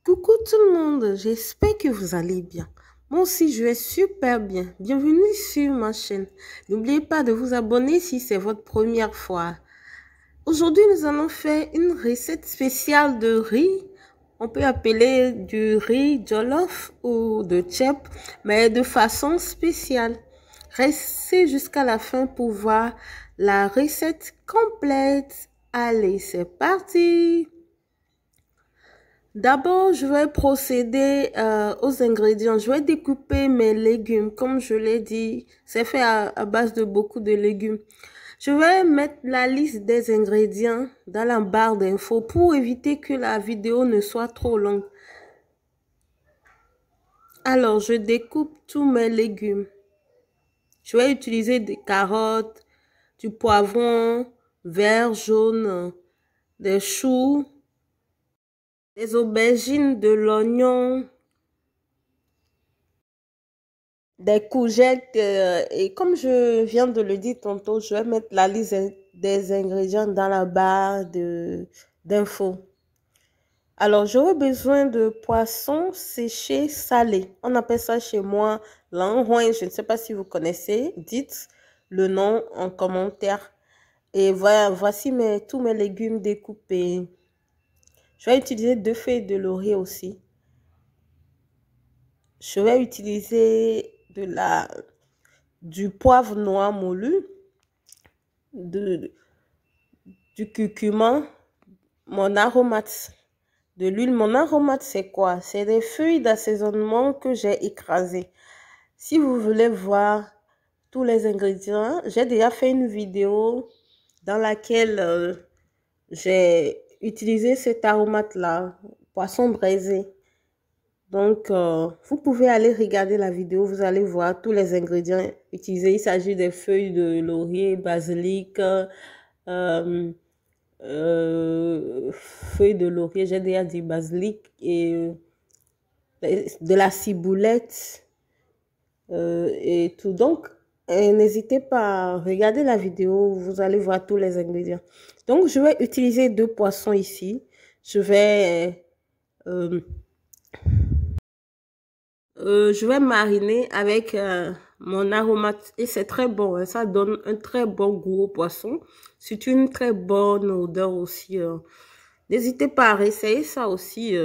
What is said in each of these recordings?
Coucou tout le monde, j'espère que vous allez bien. Moi aussi, je vais super bien. Bienvenue sur ma chaîne. N'oubliez pas de vous abonner si c'est votre première fois. Aujourd'hui, nous allons faire une recette spéciale de riz. On peut appeler du riz jollof ou de chep, mais de façon spéciale. Restez jusqu'à la fin pour voir la recette complète. Allez, c'est parti! D'abord, je vais procéder aux ingrédients. Je vais découper mes légumes. Comme je l'ai dit, c'est fait à base de beaucoup de légumes. Je vais mettre la liste des ingrédients dans la barre d'infos pour éviter que la vidéo ne soit trop longue. Alors, je découpe tous mes légumes. Je vais utiliser des carottes, du poivron vert, jaune, des choux, des aubergines, de l'oignon, des courgettes et comme je viens de le dire tantôt, je vais mettre la liste des ingrédients dans la barre d'infos. Alors, j'aurai besoin de poisson séché salé. On appelle ça chez moi l'enrouin. Je ne sais pas si vous connaissez. Dites le nom en commentaire. Et voilà, voici tous mes légumes découpés. Je vais utiliser 2 feuilles de laurier aussi. Je vais utiliser du poivre noir moulu, du curcuma, mon aromate, de l'huile. Mon aromate, c'est quoi? C'est des feuilles d'assaisonnement que j'ai écrasées. Si vous voulez voir tous les ingrédients, j'ai déjà fait une vidéo dans laquelle j'ai utilisé cet aromate-là, poisson braisé. Donc, vous pouvez aller regarder la vidéo, vous allez voir tous les ingrédients utilisés. Il s'agit des feuilles de laurier, basilic, feuilles de laurier, j'ai déjà dit basilic, et de la ciboulette et tout. Donc, n'hésitez pas à regarder la vidéo, vous allez voir tous les ingrédients. Donc, je vais utiliser 2 poissons ici. Je vais mariner avec mon aromate et c'est très bon, hein, ça donne un très bon goût au poisson. C'est une très bonne odeur aussi. N'hésitez pas à essayer ça aussi,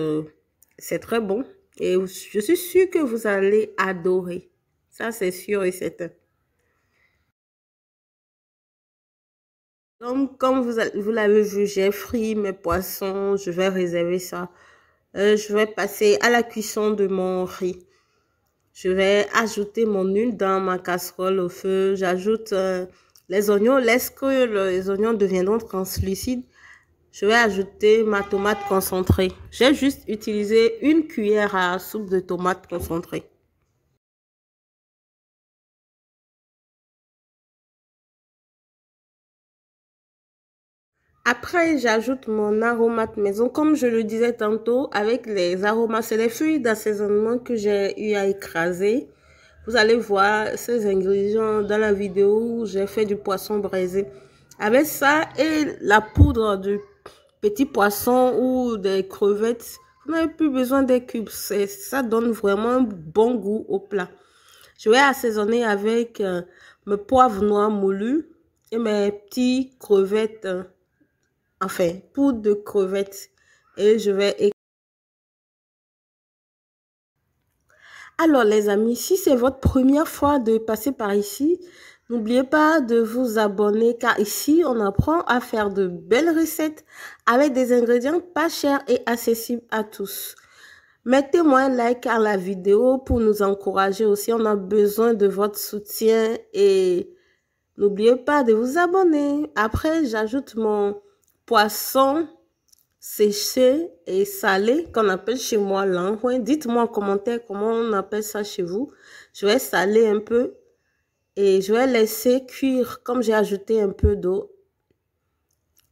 c'est très bon. Et je suis sûre que vous allez adorer. Ça, c'est sûr et certain. Donc, comme vous l'avez vu, j'ai frit mes poissons. Je vais réserver ça. Je vais passer à la cuisson de mon riz. Je vais ajouter mon huile dans ma casserole au feu. J'ajoute les oignons. Lorsque les oignons deviendront translucides, je vais ajouter ma tomate concentrée. J'ai juste utilisé 1 cuillère à soupe de tomate concentrée. Après, j'ajoute mon aromate maison. Comme je le disais tantôt, avec les aromates, c'est les feuilles d'assaisonnement que j'ai eu à écraser. Vous allez voir ces ingrédients dans la vidéo où j'ai fait du poisson braisé. Avec ça et la poudre de petits poissons ou des crevettes, vous n'avez plus besoin des cubes. Ça donne vraiment un bon goût au plat. Je vais assaisonner avec mes poivres noirs moulus et mes petits crevettes, enfin, poudre de crevettes. Et je vais... Alors les amis, si c'est votre première fois de passer par ici, n'oubliez pas de vous abonner car ici, on apprend à faire de belles recettes avec des ingrédients pas chers et accessibles à tous. Mettez-moi un like à la vidéo pour nous encourager aussi. On a besoin de votre soutien et n'oubliez pas de vous abonner. Après, j'ajoute mon poisson séché et salé qu'on appelle chez moi l'enrouin. Dites-moi en commentaire comment on appelle ça chez vous. Je vais saler un peu et je vais laisser cuire comme j'ai ajouté un peu d'eau.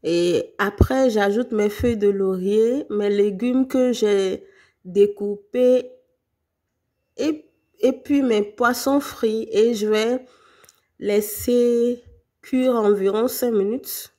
Et après, j'ajoute mes feuilles de laurier, mes légumes que j'ai découpés et puis mes poissons frits et je vais laisser cuire environ 5 minutes.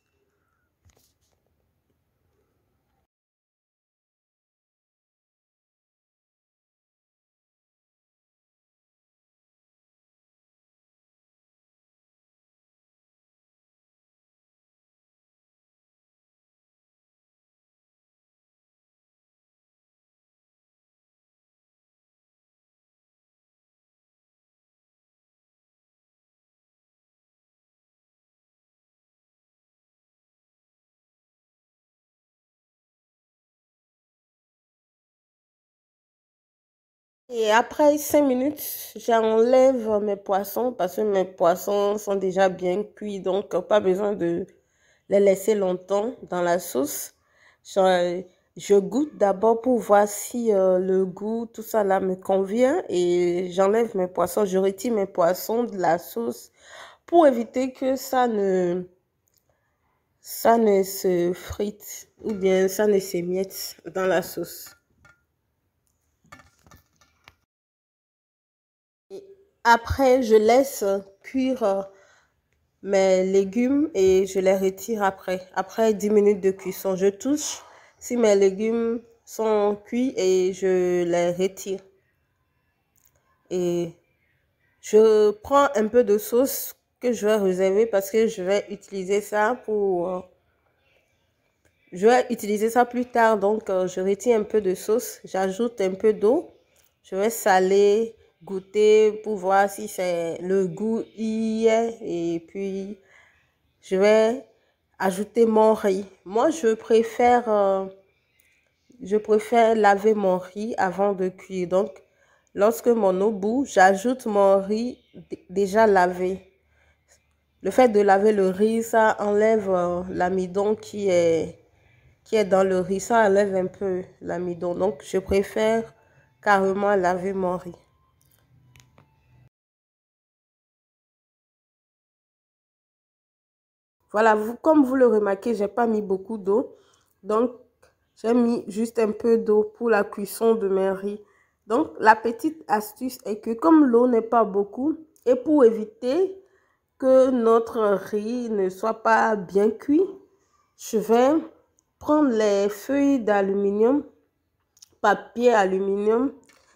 Et après 5 minutes, j'enlève mes poissons parce que mes poissons sont déjà bien cuits, donc pas besoin de les laisser longtemps dans la sauce. Je goûte d'abord pour voir si le goût, tout ça là me convient et j'enlève mes poissons, je retire mes poissons de la sauce pour éviter que ça ne se frite ou bien ça ne s'émiette dans la sauce. Et après, je laisse cuire mes légumes et je les retire après 10 minutes de cuisson. Je touche si mes légumes sont cuits et je les retire. Et je prends un peu de sauce que je vais réserver parce que je vais utiliser ça je vais utiliser ça plus tard. Donc, je retire un peu de sauce, j'ajoute un peu d'eau. Je vais saler, goûter pour voir si c'est le goût y est et puis je vais ajouter mon riz. Moi, je préfère laver mon riz avant de cuire. Donc, lorsque mon eau bout, j'ajoute mon riz déjà lavé. Le fait de laver le riz, ça enlève l'amidon qui est dans le riz. Ça enlève un peu l'amidon. Donc, je préfère carrément laver mon riz. Voilà, comme vous le remarquez, j'ai pas mis beaucoup d'eau. Donc, j'ai mis juste un peu d'eau pour la cuisson de mes riz. Donc, la petite astuce est que comme l'eau n'est pas beaucoup, et pour éviter que notre riz ne soit pas bien cuit, je vais prendre les feuilles d'aluminium, papier aluminium.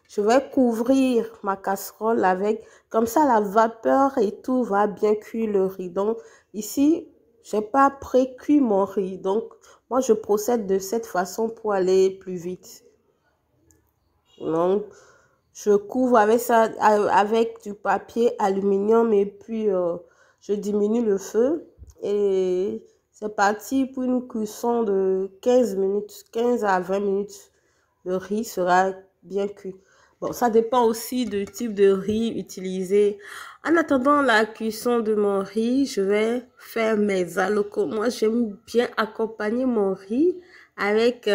Je vais couvrir ma casserole avec, comme ça la vapeur et tout va bien cuire le riz. Donc ici, je n'ai pas pré-cuit mon riz. Donc moi, je procède de cette façon pour aller plus vite. Donc, je couvre avec ça, avec du papier aluminium et puis je diminue le feu. Et c'est parti pour une cuisson de 15 minutes, 15 à 20 minutes. Le riz sera bien cuit. Bon, ça dépend aussi du type de riz utilisé. En attendant la cuisson de mon riz, je vais faire mes alocos. Moi, j'aime bien accompagner mon riz avec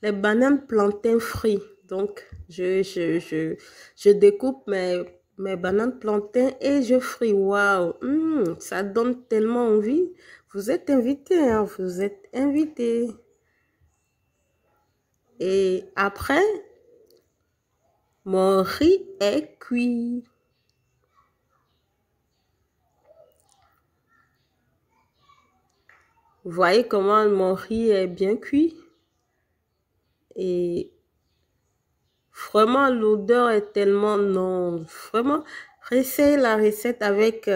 les bananes plantains frits. Donc, je découpe mes bananes plantains et je fris. Waouh, ça donne tellement envie. Vous êtes invités, hein, vous êtes invités. Et après, mon riz est cuit. Vous voyez comment mon riz est bien cuit? Et vraiment, l'odeur est tellement non. Vraiment, réessayez la recette avec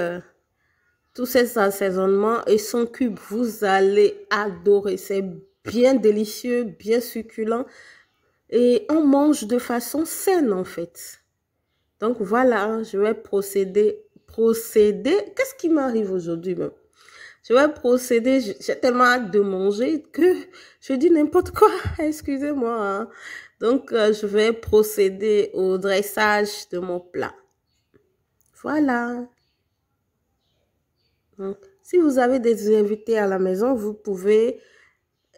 tous ces assaisonnements et son cube. Vous allez adorer. C'est bien délicieux, bien succulent. Et on mange de façon saine en fait. Donc voilà, je vais procéder. Qu'est-ce qui m'arrive aujourd'hui même? Je vais procéder, j'ai tellement hâte de manger que je dis n'importe quoi, excusez-moi. Hein. Donc, je vais procéder au dressage de mon plat. Voilà. Donc, si vous avez des invités à la maison, vous pouvez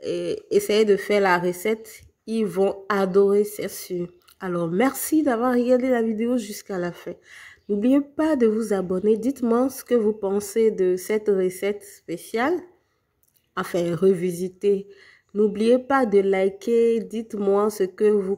essayer de faire la recette. Ils vont adorer, c'est sûr. Alors, merci d'avoir regardé la vidéo jusqu'à la fin. N'oubliez pas de vous abonner. Dites-moi ce que vous pensez de cette recette spéciale. Enfin, revisiter. N'oubliez pas de liker. Dites-moi ce que vous